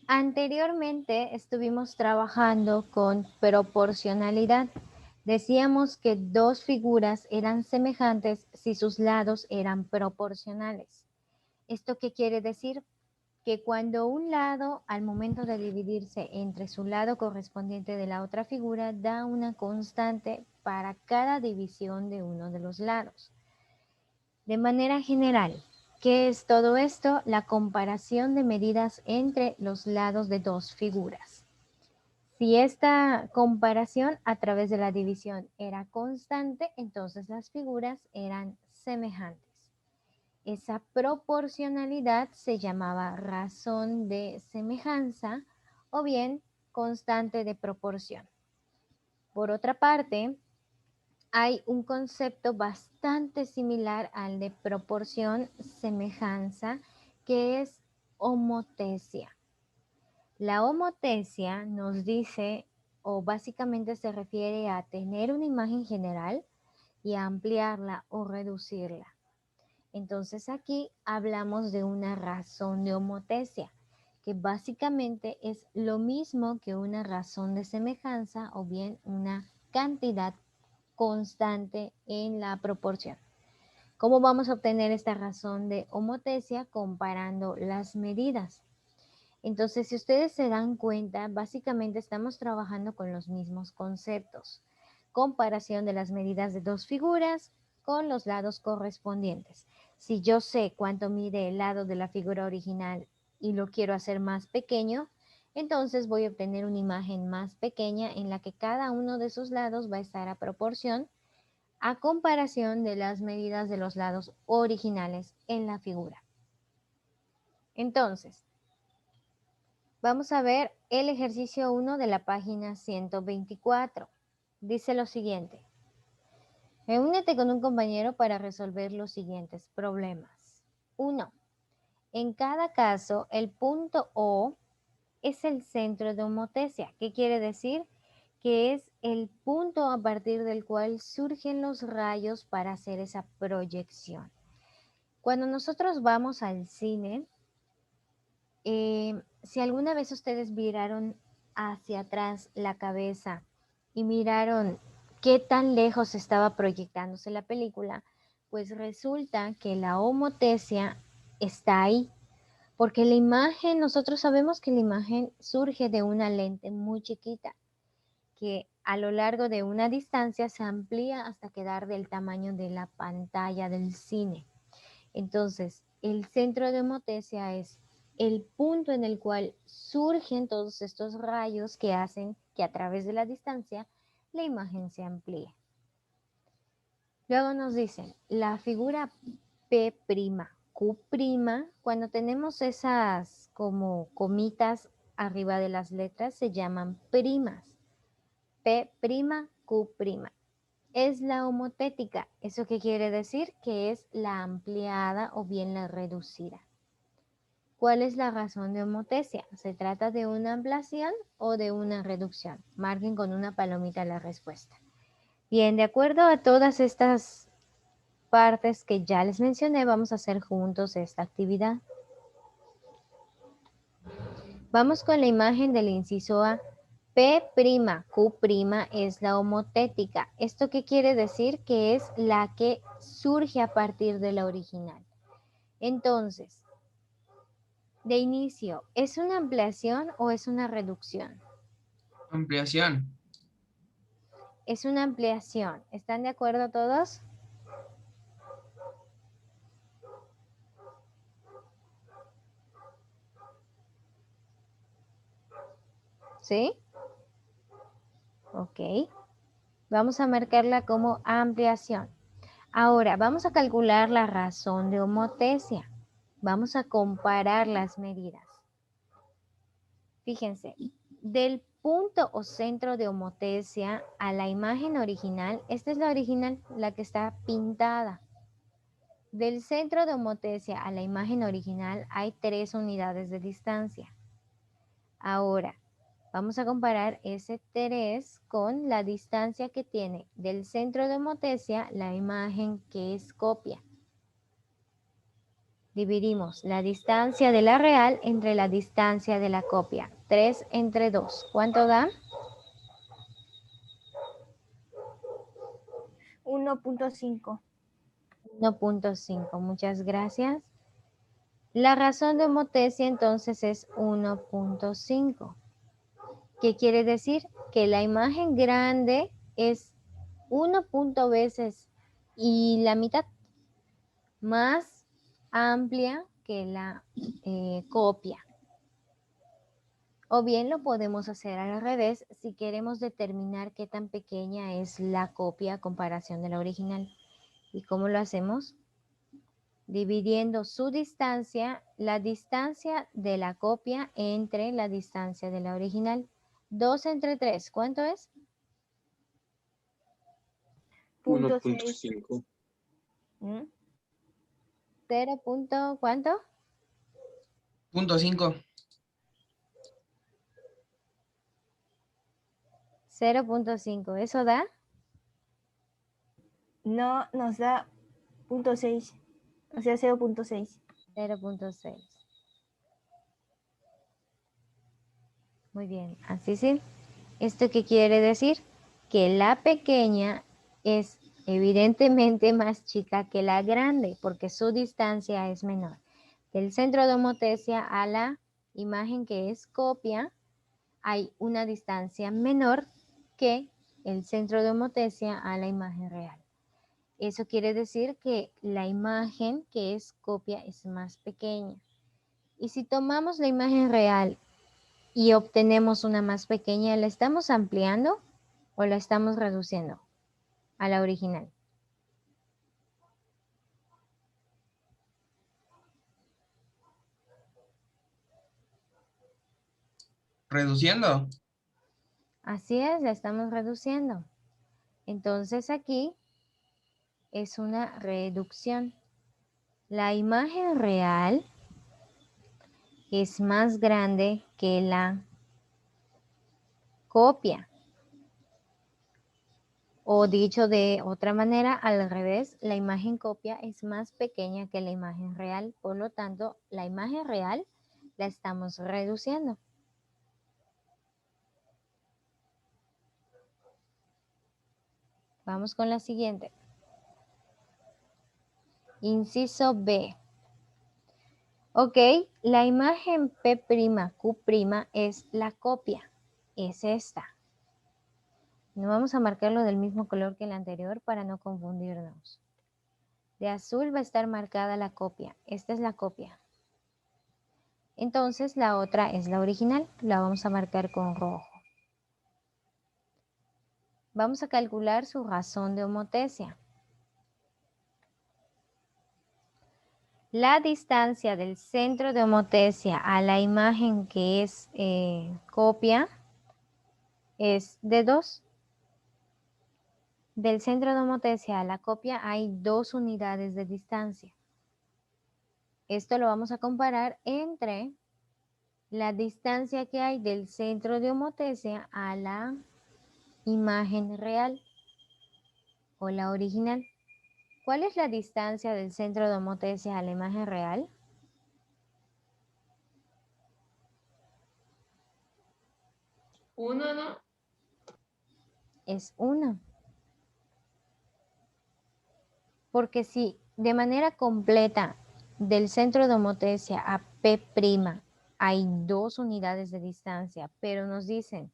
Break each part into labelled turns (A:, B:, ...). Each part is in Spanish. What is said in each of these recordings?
A: Anteriormente estuvimos trabajando con proporcionalidad. Decíamos que dos figuras eran semejantes si sus lados eran proporcionales. ¿Esto qué quiere decir? Que cuando un lado, al momento de dividirse entre su lado correspondiente de la otra figura, da una constante para cada división de uno de los lados. De manera general, ¿qué es todo esto? La comparación de medidas entre los lados de dos figuras. Si esta comparación a través de la división era constante, entonces las figuras eran semejantes. Esa proporcionalidad se llamaba razón de semejanza o bien constante de proporción. Por otra parte, hay un concepto bastante similar al de proporción, semejanza, que es homotesia. La homotesia nos dice, o básicamente se refiere a tener una imagen general y ampliarla o reducirla. Entonces aquí hablamos de una razón de homotesia, que básicamente es lo mismo que una razón de semejanza o bien una cantidad constante en la proporción. ¿Cómo vamos a obtener esta razón de homotesia? Comparando las medidas. Entonces, si ustedes se dan cuenta, básicamente estamos trabajando con los mismos conceptos. Comparación de las medidas de dos figuras con los lados correspondientes. Si yo sé cuánto mide el lado de la figura original y lo quiero hacer más pequeño, entonces voy a obtener una imagen más pequeña en la que cada uno de sus lados va a estar a proporción a comparación de las medidas de los lados originales en la figura. Entonces, vamos a ver el ejercicio 1 de la página 124. Dice lo siguiente. Reúnete con un compañero para resolver los siguientes problemas. 1. En cada caso, el punto O es el centro de homotesia. ¿Qué quiere decir? Que es el punto a partir del cual surgen los rayos para hacer esa proyección. Cuando nosotros vamos al cine, si alguna vez ustedes viraron hacia atrás la cabeza y miraron qué tan lejos estaba proyectándose la película, pues resulta que la homotesia está ahí, porque la imagen, nosotros sabemos que la imagen surge de una lente muy chiquita, que a lo largo de una distancia se amplía hasta quedar del tamaño de la pantalla del cine. Entonces, el centro de homotesia es el punto en el cual surgen todos estos rayos que hacen que a través de la distancia la imagen se amplíe. Luego nos dicen, la figura P', Q', cuando tenemos esas como comitas arriba de las letras, se llaman primas. P', Q'. Es la homotética. ¿Eso qué quiere decir? Que es la ampliada o bien la reducida. ¿Cuál es la razón de homotesia? ¿Se trata de una ampliación o de una reducción? Marquen con una palomita la respuesta. Bien, de acuerdo a todas estas partes que ya les mencioné, vamos a hacer juntos esta actividad. Vamos con la imagen del inciso A. P', Q' es la homotética. ¿Esto qué quiere decir? Que es la que surge a partir de la original. Entonces, de inicio, ¿es una ampliación o es una reducción?
B: Ampliación.
A: Es una ampliación. ¿Están de acuerdo todos? ¿Sí? Ok. Vamos a marcarla como ampliación. Ahora, vamos a calcular la razón de homotesia. Vamos a comparar las medidas. Fíjense, del punto o centro de homotesia a la imagen original, esta es la original, la que está pintada. Del centro de homotesia a la imagen original hay 3 unidades de distancia. Ahora, vamos a comparar ese 3 con la distancia que tiene del centro de homotesia la imagen que es copia. Dividimos la distancia de la real entre la distancia de la copia. 3 entre 2. ¿Cuánto da?
C: 1.5.
A: 1.5. Muchas gracias. La razón de homotesia entonces es 1.5. ¿Qué quiere decir? Que la imagen grande es 1 veces y la mitad más amplia que la copia. O bien lo podemos hacer al revés si queremos determinar qué tan pequeña es la copia a comparación de la original. ¿Y cómo lo hacemos? Dividiendo su distancia, la distancia de la copia entre la distancia de la original. 2 entre 3, ¿cuánto es?
C: 1.5.
A: 0. ¿Cuánto?
B: Punto 5.
A: 0.5. ¿Eso da?
C: No, nos da 0.6. O sea, 0.6.
A: 0.6. Muy bien, así sí. ¿Esto qué quiere decir? Que la pequeña es evidentemente más chica que la grande porque su distancia es menor. Del centro de homotesia a la imagen que es copia hay una distancia menor que el centro de homotesia a la imagen real. Eso quiere decir que la imagen que es copia es más pequeña. Y si tomamos la imagen real y obtenemos una más pequeña, ¿la estamos ampliando o la estamos reduciendo a la original?
B: Reduciendo.
A: Así es, la estamos reduciendo. Entonces aquí es una reducción. La imagen real es más grande que la copia. O dicho de otra manera, al revés, la imagen copia es más pequeña que la imagen real. Por lo tanto, la imagen real la estamos reduciendo. Vamos con la siguiente. Inciso B. Ok, la imagen P'Q' es la copia. Es esta. No vamos a marcarlo del mismo color que el anterior para no confundirnos. De azul va a estar marcada la copia. Esta es la copia. Entonces la otra es la original. La vamos a marcar con rojo. Vamos a calcular su razón de homotesia. La distancia del centro de homotesia a la imagen que es copia es de 2. Del centro de homotesia a la copia hay 2 unidades de distancia. Esto lo vamos a comparar entre la distancia que hay del centro de homotesia a la imagen real o la original. ¿Cuál es la distancia del centro de homotesia a la imagen real?
B: Uno, ¿no?
A: Es 1. Porque si de manera completa del centro de homotesia a P' hay 2 unidades de distancia, pero nos dicen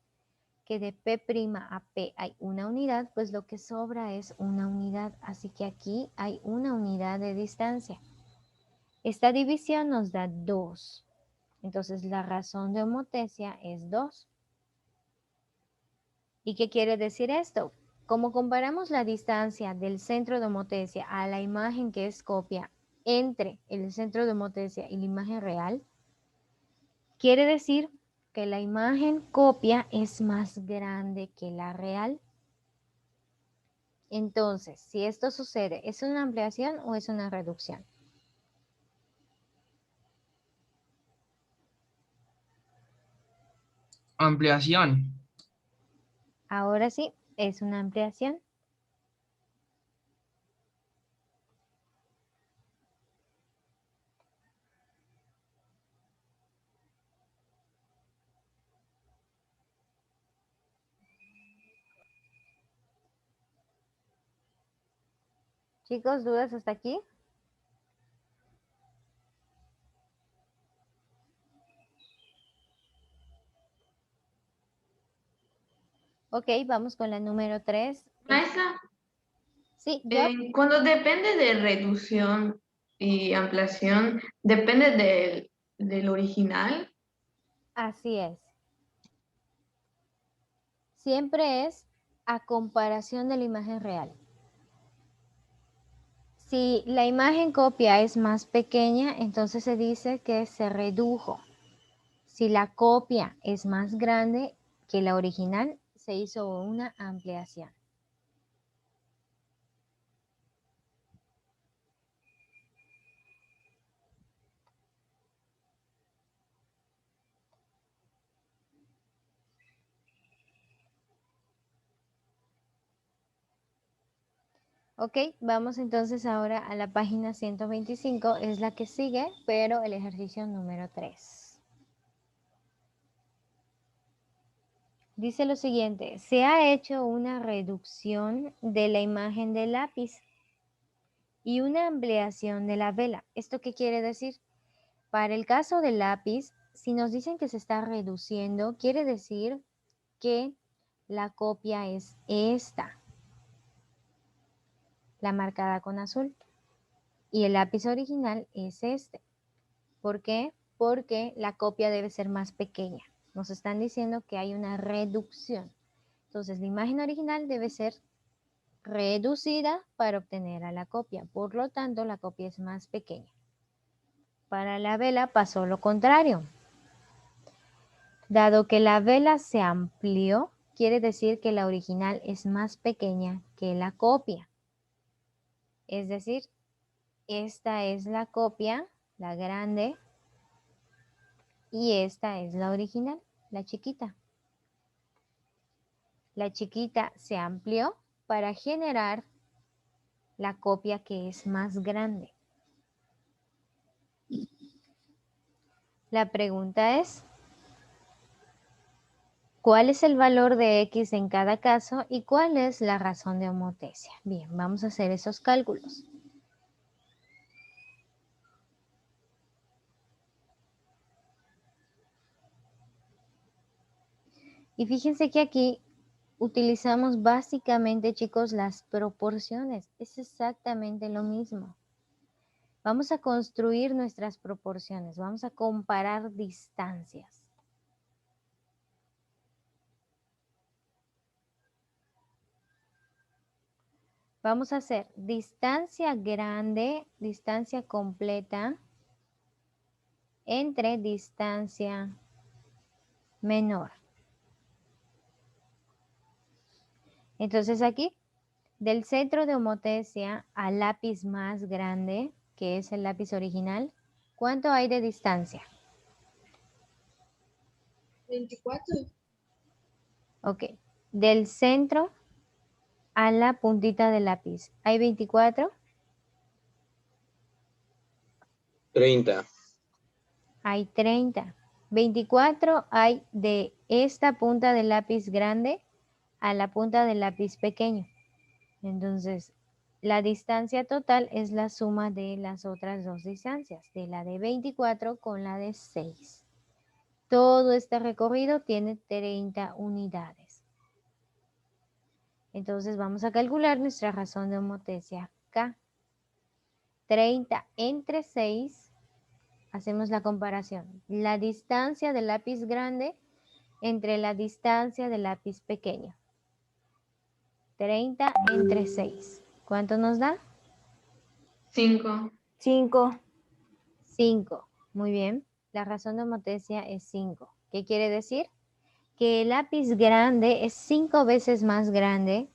A: que de P' a P hay 1 unidad, pues lo que sobra es 1 unidad. Así que aquí hay 1 unidad de distancia. Esta división nos da 2. Entonces la razón de homotesia es 2. ¿Y qué quiere decir esto? Como comparamos la distancia del centro de homotesia a la imagen que es copia entre el centro de homotesia y la imagen real, quiere decir que la imagen copia es más grande que la real. Entonces, si esto sucede, ¿es una ampliación o es una reducción?
B: Ampliación.
A: Ahora sí, es una ampliación. Chicos, ¿dudas hasta aquí? Ok, vamos con la número 3.
D: Maestra,
A: Sí, yo.
D: cuando depende de reducción y ampliación, depende del original.
A: Así es. Siempre es a comparación de la imagen real. Si la imagen copia es más pequeña, entonces se dice que se redujo. Si la copia es más grande que la original, se hizo una ampliación. Ok, vamos entonces ahora a la página 125, es la que sigue, pero el ejercicio número 3. Dice lo siguiente, se ha hecho una reducción de la imagen del lápiz y una ampliación de la vela. ¿Esto qué quiere decir? Para el caso del lápiz, si nos dicen que se está reduciendo, quiere decir que la copia es esta, la marcada con azul, y el lápiz original es este. ¿Por qué? Porque la copia debe ser más pequeña. Nos están diciendo que hay una reducción. Entonces, la imagen original debe ser reducida para obtener a la copia. Por lo tanto, la copia es más pequeña. Para la vela pasó lo contrario. Dado que la vela se amplió, quiere decir que la original es más pequeña que la copia. Es decir, esta es la copia, la grande, y esta es la original, la chiquita. La chiquita se amplió para generar la copia que es más grande. La pregunta es, ¿cuál es el valor de X en cada caso y cuál es la razón de homotesia? Bien, vamos a hacer esos cálculos. Y fíjense que aquí utilizamos básicamente, chicos, las proporciones. Es exactamente lo mismo. Vamos a construir nuestras proporciones. Vamos a comparar distancias. Vamos a hacer distancia grande, distancia completa, entre distancia menor. Entonces aquí, del centro de homotesia al lápiz más grande, que es el lápiz original, ¿cuánto hay de distancia?
B: 24.
A: Ok, del centro a la puntita del lápiz, ¿hay 24?
E: 30.
A: Hay 30. 24 hay de esta punta del lápiz grande a la punta del lápiz pequeño. Entonces, la distancia total es la suma de las otras dos distancias, de la de 24 con la de 6. Todo este recorrido tiene 30 unidades. Entonces, vamos a calcular nuestra razón de homotesia K. 30 entre 6, hacemos la comparación. La distancia del lápiz grande entre la distancia del lápiz pequeño. 30 entre 6. ¿Cuánto nos da?
D: 5.
C: 5.
A: 5. Muy bien. La razón de homotesia es 5. ¿Qué quiere decir? Que el lápiz grande es 5 veces más grande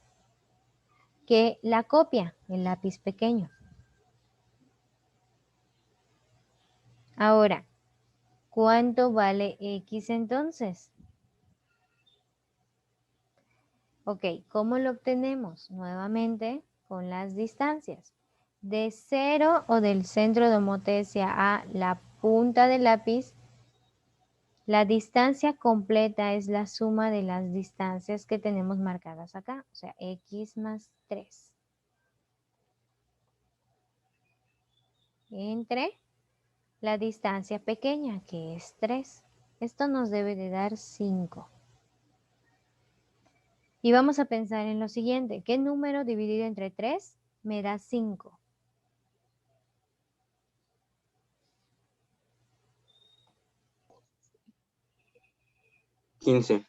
A: que la copia, el lápiz pequeño. Ahora, ¿cuánto vale X entonces? Ok, ¿cómo lo obtenemos? Nuevamente con las distancias. De 0 o del centro de homotesia a la punta del lápiz, la distancia completa es la suma de las distancias que tenemos marcadas acá, o sea, X más 3. entre la distancia pequeña, que es 3. Esto nos debe de dar 5. Y vamos a pensar en lo siguiente. ¿Qué número dividido entre 3 me da 5?
E: $15.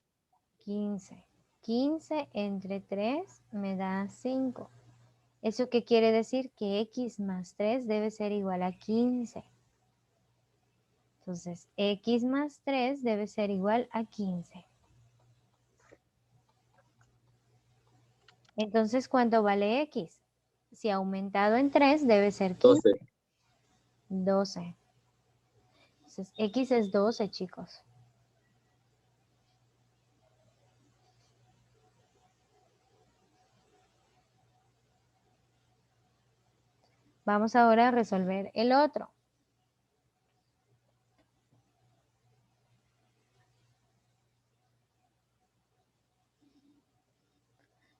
A: 15. 15 entre 3 me da 5. ¿Eso qué quiere decir? Que x más 3 debe ser igual a 15. Entonces, x más 3 debe ser igual a 15. Entonces, ¿cuánto vale x? Si aumentado en 3 debe ser 15.
E: 12.
A: 12. Entonces, x es 12, chicos. Vamos ahora a resolver el otro.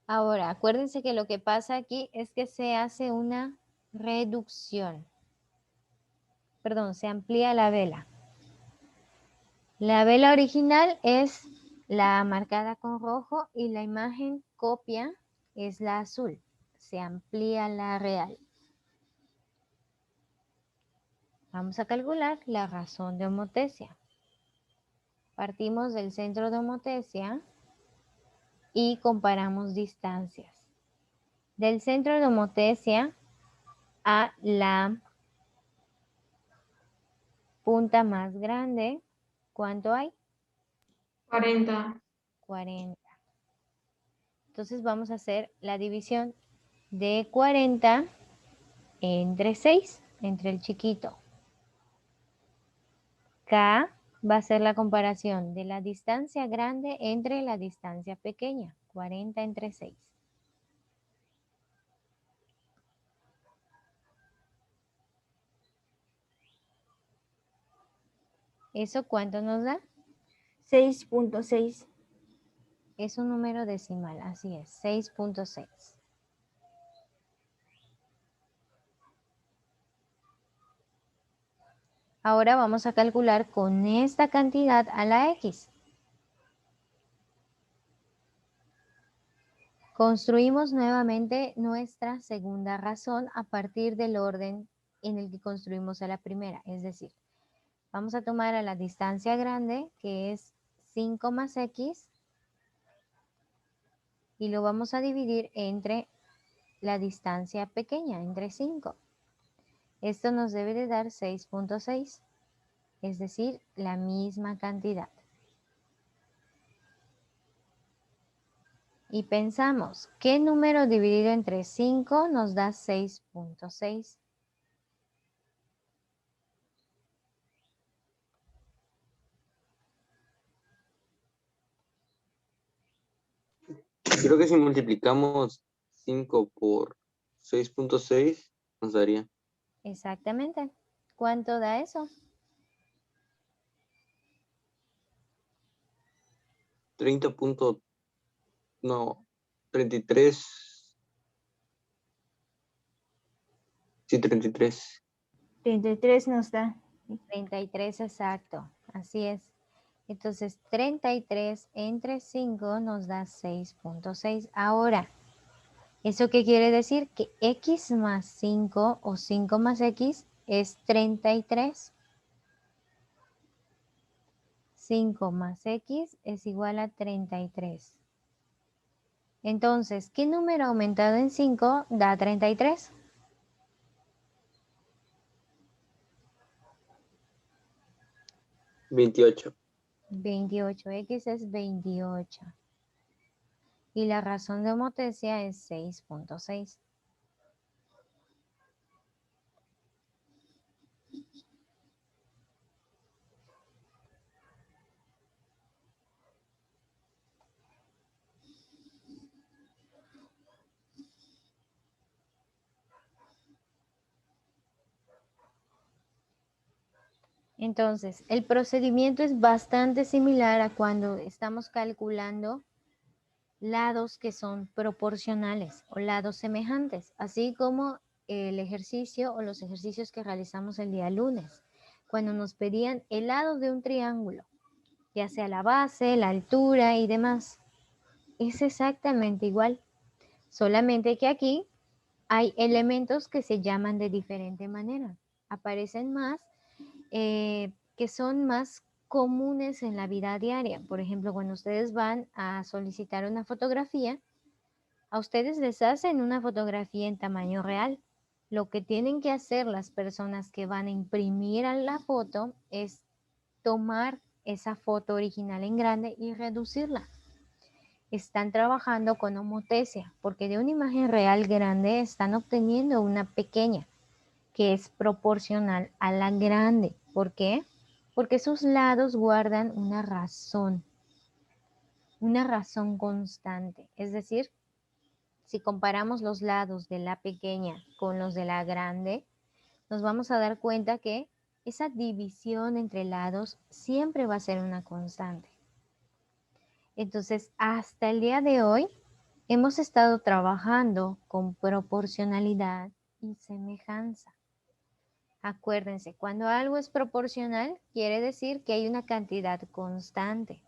A: Ahora, acuérdense que lo que pasa aquí es que se hace una reducción. Perdón, se amplía la vela. La vela original es la marcada con rojo y la imagen copia es la azul. Se amplía la real. Vamos a calcular la razón de homotesia. Partimos del centro de homotesia y comparamos distancias. Del centro de homotesia a la punta más grande, ¿cuánto hay?
D: 40.
A: 40. Entonces vamos a hacer la división de 40 entre 6, entre el chiquito. K va a ser la comparación de la distancia grande entre la distancia pequeña. 40 entre 6. ¿Eso cuánto nos da?
C: 6.6.
A: Es un número decimal, así es, 6.6. Ahora vamos a calcular con esta cantidad a la x. Construimos nuevamente nuestra segunda razón a partir del orden en el que construimos a la primera. Es decir, vamos a tomar a la distancia grande, que es 5 más x, y lo vamos a dividir entre la distancia pequeña, entre 5. Esto nos debe de dar 6.6, es decir, la misma cantidad. Y pensamos, ¿qué número dividido entre 5 nos da 6.6?
E: Creo que si multiplicamos 5 por 6.6 nos daría
A: Exactamente. ¿Cuánto da eso?
E: 33. Sí, 33.
C: 33 nos da.
A: 33 exacto, así es. Entonces 33 entre 5 nos da 6.6. Ahora, ¿eso qué quiere decir? Que x más 5 o 5 más x es 33. 5 más x es igual a 33. Entonces, ¿qué número aumentado en 5 da 33?
E: 28.
A: 28, x es 28. Y la razón de homotesia es 6.6. Entonces, el procedimiento es bastante similar a cuando estamos calculando lados que son proporcionales o lados semejantes, así como el ejercicio o los ejercicios que realizamos el día lunes, cuando nos pedían el lado de un triángulo, ya sea la base, la altura y demás. Es exactamente igual, solamente que aquí hay elementos que se llaman de diferente manera. Aparecen más, que son más comunes en la vida diaria. Por ejemplo, cuando ustedes van a solicitar una fotografía, a ustedes les hacen una fotografía en tamaño real. Lo que tienen que hacer las personas que van a imprimir a la foto es tomar esa foto original en grande y reducirla. Están trabajando con homotesia, porque de una imagen real grande están obteniendo una pequeña, que es proporcional a la grande. ¿Por qué? Porque sus lados guardan una razón constante. Es decir, si comparamos los lados de la pequeña con los de la grande, nos vamos a dar cuenta que esa división entre lados siempre va a ser una constante. Entonces, hasta el día de hoy, hemos estado trabajando con proporcionalidad y semejanza. Acuérdense, cuando algo es proporcional, quiere decir que hay una cantidad constante.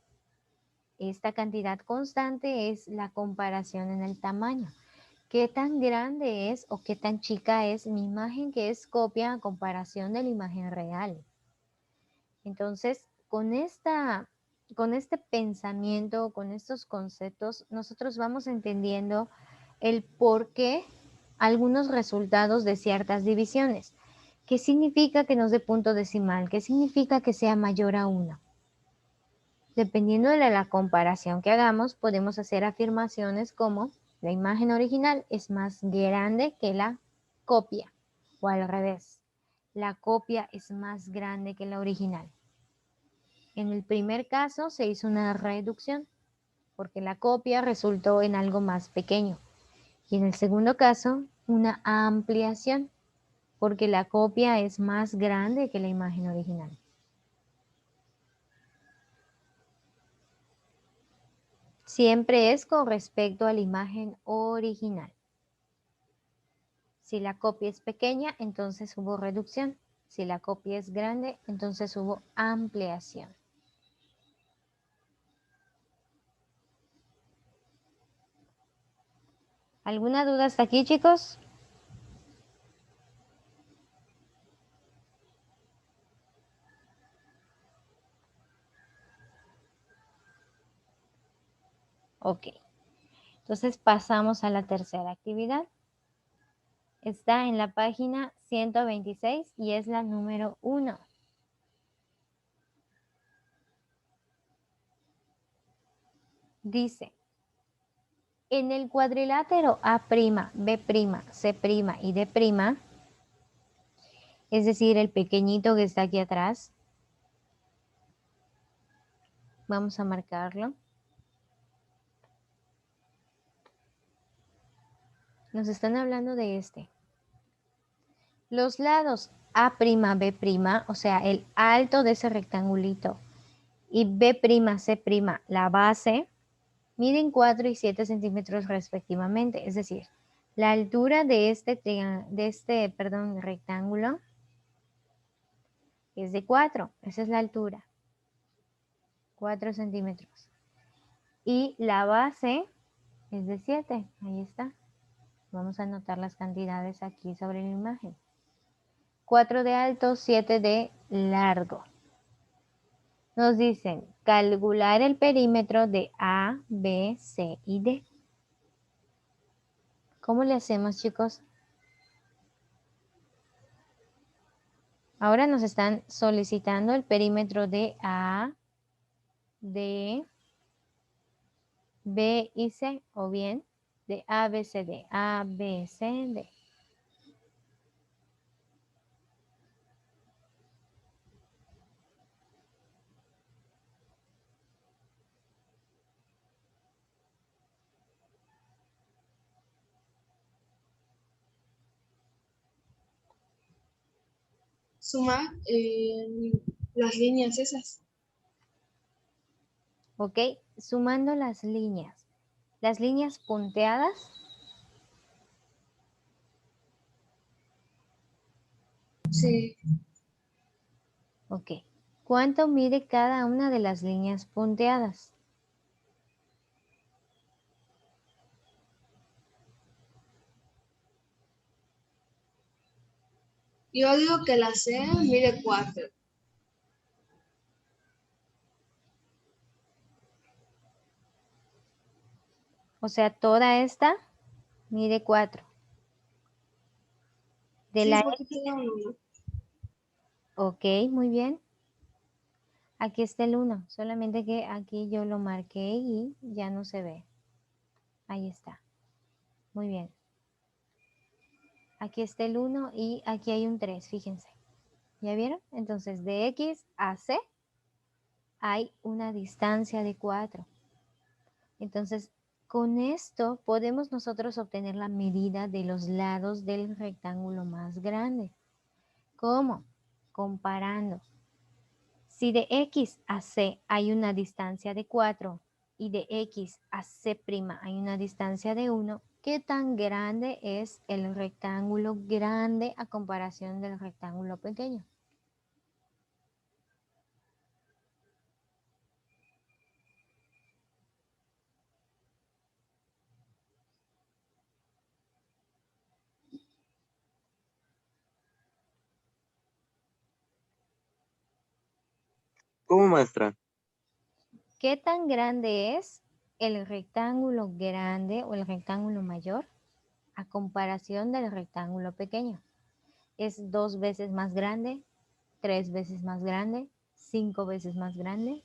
A: Esta cantidad constante es la comparación en el tamaño. ¿Qué tan grande es o qué tan chica es mi imagen que es copia a comparación de la imagen real? Entonces, con este pensamiento, con estos conceptos, nosotros vamos entendiendo el por qué algunos resultados de ciertas divisiones. ¿Qué significa que nos dé punto decimal? ¿Qué significa que sea mayor a 1? Dependiendo de la comparación que hagamos, podemos hacer afirmaciones como la imagen original es más grande que la copia, o al revés, la copia es más grande que la original. En el primer caso se hizo una reducción, porque la copia resultó en algo más pequeño. Y en el segundo caso, una ampliación, porque la copia es más grande que la imagen original. Siempre es con respecto a la imagen original. Si la copia es pequeña, entonces hubo reducción. Si la copia es grande, entonces hubo ampliación. ¿Alguna duda hasta aquí, chicos? Ok. Entonces pasamos a la tercera actividad. Está en la página 126 y es la número 1. Dice, en el cuadrilátero A', B', C' y D', es decir, el pequeñito que está aquí atrás, vamos a marcarlo. Nos están hablando de este. Los lados A', B', o sea, el alto de ese rectangulito, y B', C', la base, miden 4 y 7 centímetros respectivamente. Es decir, la altura de este rectángulo es de 4. Esa es la altura. 4 centímetros. Y la base es de 7. Ahí está. Vamos a anotar las cantidades aquí sobre la imagen. 4 de alto, 7 de largo. Nos dicen calcular el perímetro de A, B, C y D. ¿Cómo le hacemos, chicos? Ahora nos están solicitando el perímetro de A, D, B y C, o bien de A, B, C, D, A, B, C, D.
D: Sumar las líneas esas.
A: ¿Ok? Sumando las líneas punteadas
D: Sí.
A: Ok. ¿Cuánto mide cada una de las líneas punteadas?
D: Yo digo que la C mide 4.
A: O sea, toda esta mide 4. De
D: Sí,
A: la
D: porque tiene un 1.
A: Ok, muy bien. Aquí está el 1, solamente que aquí yo lo marqué y ya no se ve. Ahí está. Muy bien. Aquí está el 1 y aquí hay un 3, fíjense. ¿Ya vieron? Entonces, de X a C hay una distancia de 4. Entonces, con esto podemos nosotros obtener la medida de los lados del rectángulo más grande. ¿Cómo? Comparando. Si de X a C hay una distancia de 4 y de X a C' hay una distancia de 1, ¿qué tan grande es el rectángulo grande a comparación del rectángulo pequeño?
E: ¿Cómo, maestra?
A: ¿Qué tan grande es el rectángulo grande o el rectángulo mayor a comparación del rectángulo pequeño? ¿Es 2 veces más grande? ¿3 veces más grande? ¿5 veces más grande?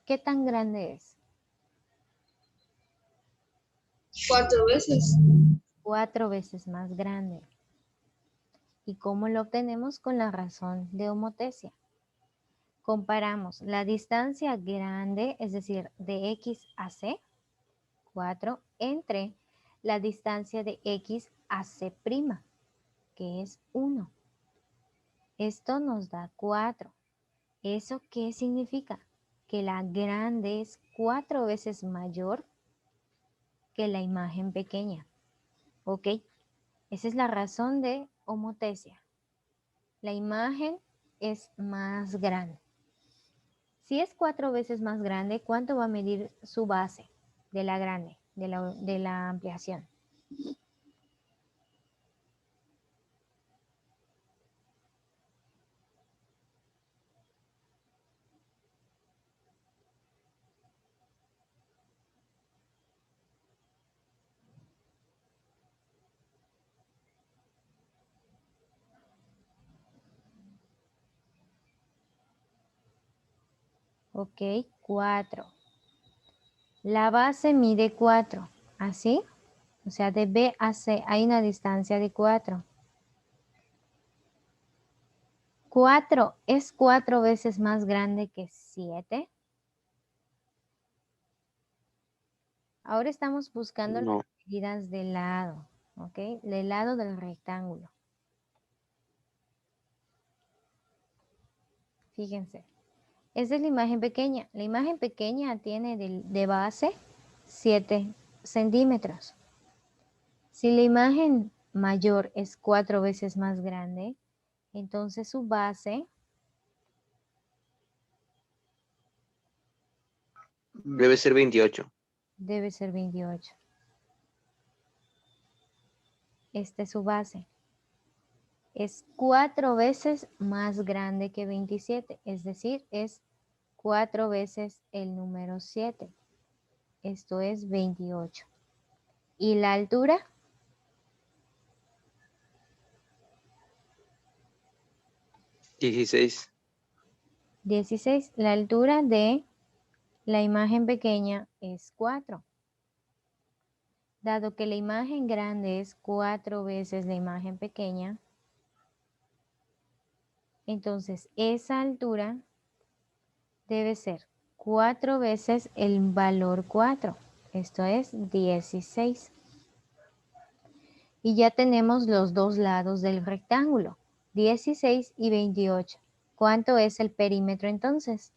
A: ¿Qué tan grande es?
D: 4 veces.
A: 4 veces más grande. ¿Y cómo lo obtenemos? Con la razón de homotesia. Comparamos la distancia grande, es decir, de X a C, 4, entre la distancia de X a C', que es 1. Esto nos da 4. ¿Eso qué significa? Que la grande es 4 veces mayor que la imagen pequeña. ¿Ok? Esa es la razón de homotesia. La imagen es más grande. Si es 4 veces más grande, ¿cuánto va a medir su base de la grande, de la ampliación? Ok, 4. La base mide 4, ¿así? O sea, de B a C hay una distancia de 4. 4 es 4 veces más grande que 7. Ahora estamos buscando las
E: No.
A: medidas del lado, ¿ok? Del lado del rectángulo. Fíjense. Esa es la imagen pequeña. La imagen pequeña tiene de base 7 centímetros. Si la imagen mayor es 4 veces más grande, entonces su base
E: Debe ser 28.
A: debe ser 28. Esta es su base. Es 4 veces más grande que 27, es decir, es 4 veces el número 7. Esto es 28. ¿Y la altura?
E: 16.
A: 16. La altura de la imagen pequeña es 4. Dado que la imagen grande es 4 veces la imagen pequeña, entonces esa altura debe ser 4 veces el valor 4. Esto es 16. Y ya tenemos los dos lados del rectángulo, 16 y 28. ¿Cuánto es el perímetro entonces?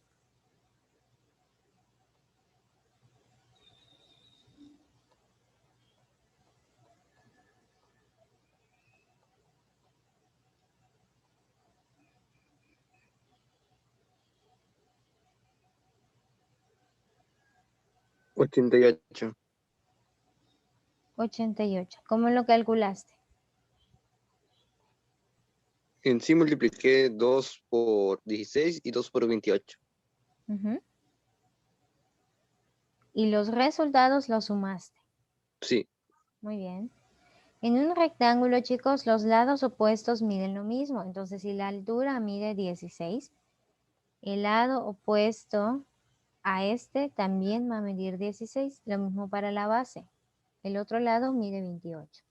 E: 88.
A: 88. ¿Cómo lo calculaste?
E: En sí multipliqué 2 por 16 y 2 por 28.
A: Ujú. Y los resultados los sumaste.
E: Sí.
A: Muy bien. En un rectángulo, chicos, los lados opuestos miden lo mismo. Entonces, si la altura mide 16, el lado opuesto a este también va a medir 16. Lo mismo para la base. El otro lado mide 28.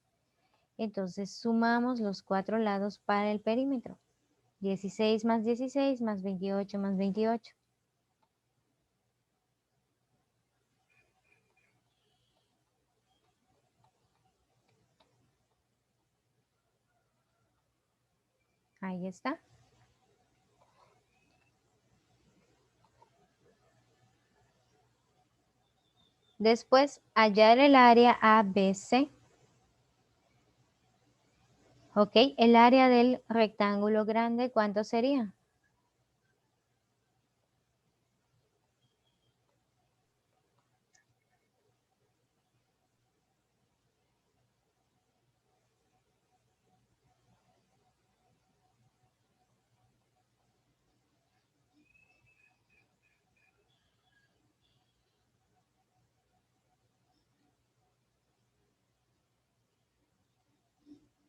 A: Entonces, sumamos los 4 lados para el perímetro. 16 más 16 más 28 más 28. Ahí está. Después, hallar el área ABC. Ok, el área del rectángulo grande, ¿cuánto sería?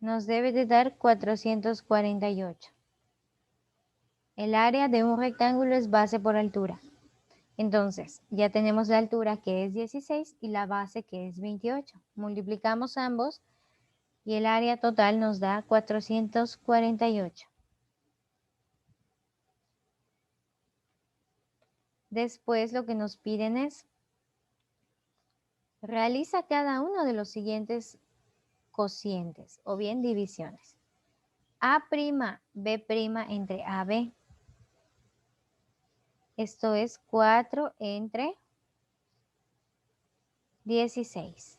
A: Nos debe de dar 448. El área de un rectángulo es base por altura. Entonces, ya tenemos la altura que es 16 y la base que es 28. Multiplicamos ambos y el área total nos da 448. Después lo que nos piden es, realiza cada uno de los siguientes cocientes o bien divisiones. A', B' entre AB. Esto es 4 entre 16.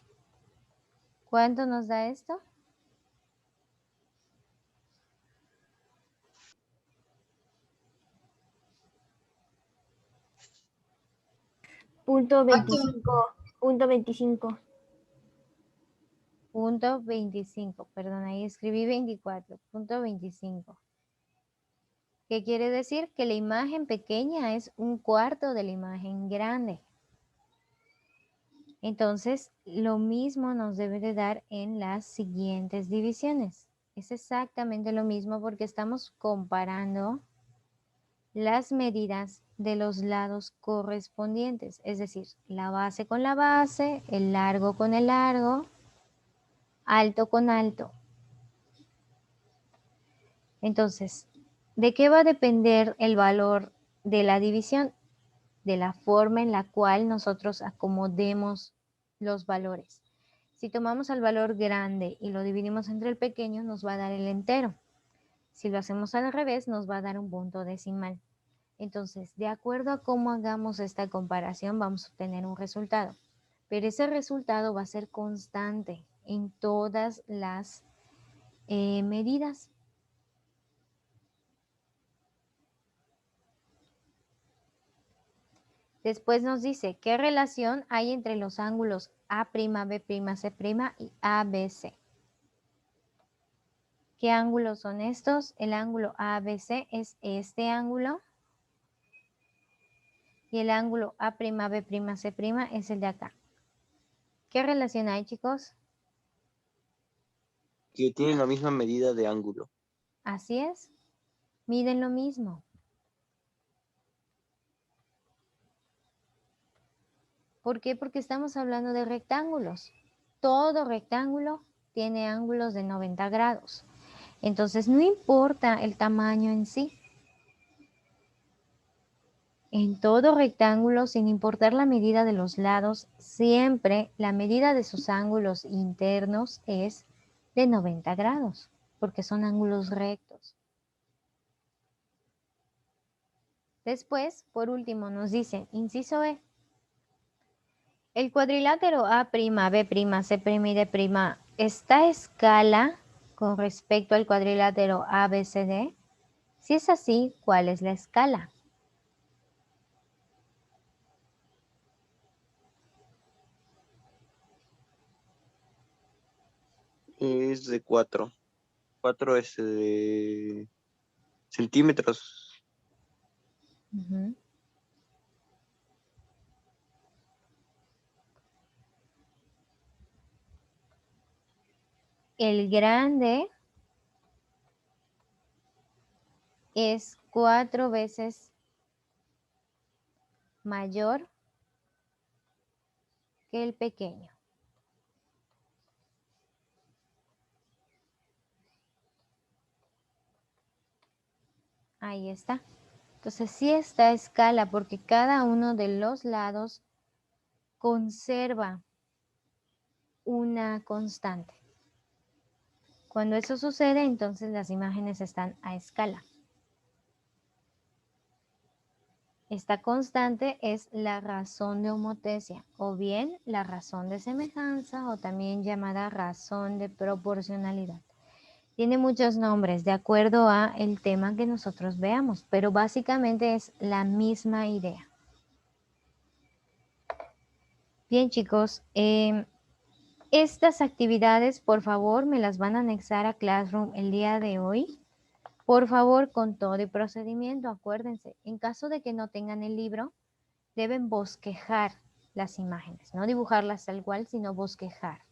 A: ¿Cuánto nos da esto?
C: Punto 25. Punto 25.
A: Punto 25. Perdón, ahí escribí 24. Punto 25. ¿Qué quiere decir? Que la imagen pequeña es un cuarto de la imagen grande. Entonces, lo mismo nos debe de dar en las siguientes divisiones. Es exactamente lo mismo porque estamos comparando las medidas de los lados correspondientes, es decir, la base con la base, el largo con el largo, alto con alto. Entonces, ¿de qué va a depender el valor de la división? De la forma en la cual nosotros acomodemos los valores. Si tomamos el valor grande y lo dividimos entre el pequeño, nos va a dar el entero. Si lo hacemos al revés, nos va a dar un punto decimal. Entonces, de acuerdo a cómo hagamos esta comparación, vamos a obtener un resultado. Pero ese resultado va a ser constante en todas las medidas. Después nos dice, ¿qué relación hay entre los ángulos A', B', C' y ABC? ¿Qué ángulos son estos? El ángulo ABC es este ángulo. Y el ángulo A', B', C' es el de acá. ¿Qué relación hay, chicos?
E: Que tienen la misma medida de ángulo.
A: Así es. Miden lo mismo. ¿Por qué? Porque estamos hablando de rectángulos. Todo rectángulo tiene ángulos de 90 grados. Entonces, no importa el tamaño en sí. En todo rectángulo, sin importar la medida de los lados, siempre la medida de sus ángulos internos es de 90 grados, porque son ángulos rectos. Después, por último, nos dicen, inciso E, el cuadrilátero A', B', C' y D' está a escala con respecto al cuadrilátero ABCD. Si es así, ¿cuál es la escala?
E: Es de 4. 4 es centímetros.
A: Ujú. El grande es 4 veces mayor que el pequeño. Ahí está. Entonces sí está a escala porque cada uno de los lados conserva una constante. Cuando eso sucede, entonces las imágenes están a escala. Esta constante es la razón de homotesia o bien la razón de semejanza o también llamada razón de proporcionalidad. Tiene muchos nombres de acuerdo a el tema que nosotros veamos, pero básicamente es la misma idea. Bien, chicos, estas actividades, por favor, me las van a anexar a Classroom el día de hoy. Por favor, con todo el procedimiento, acuérdense, en caso de que no tengan el libro, deben bosquejar las imágenes, no dibujarlas tal cual, sino bosquejar.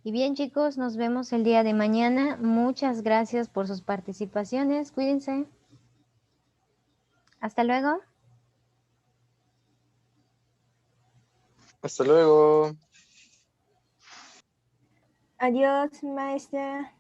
A: Y bien, chicos, nos vemos el día de mañana. Muchas gracias por sus participaciones. Cuídense. Hasta luego.
E: Hasta luego.
C: Adiós, maestra.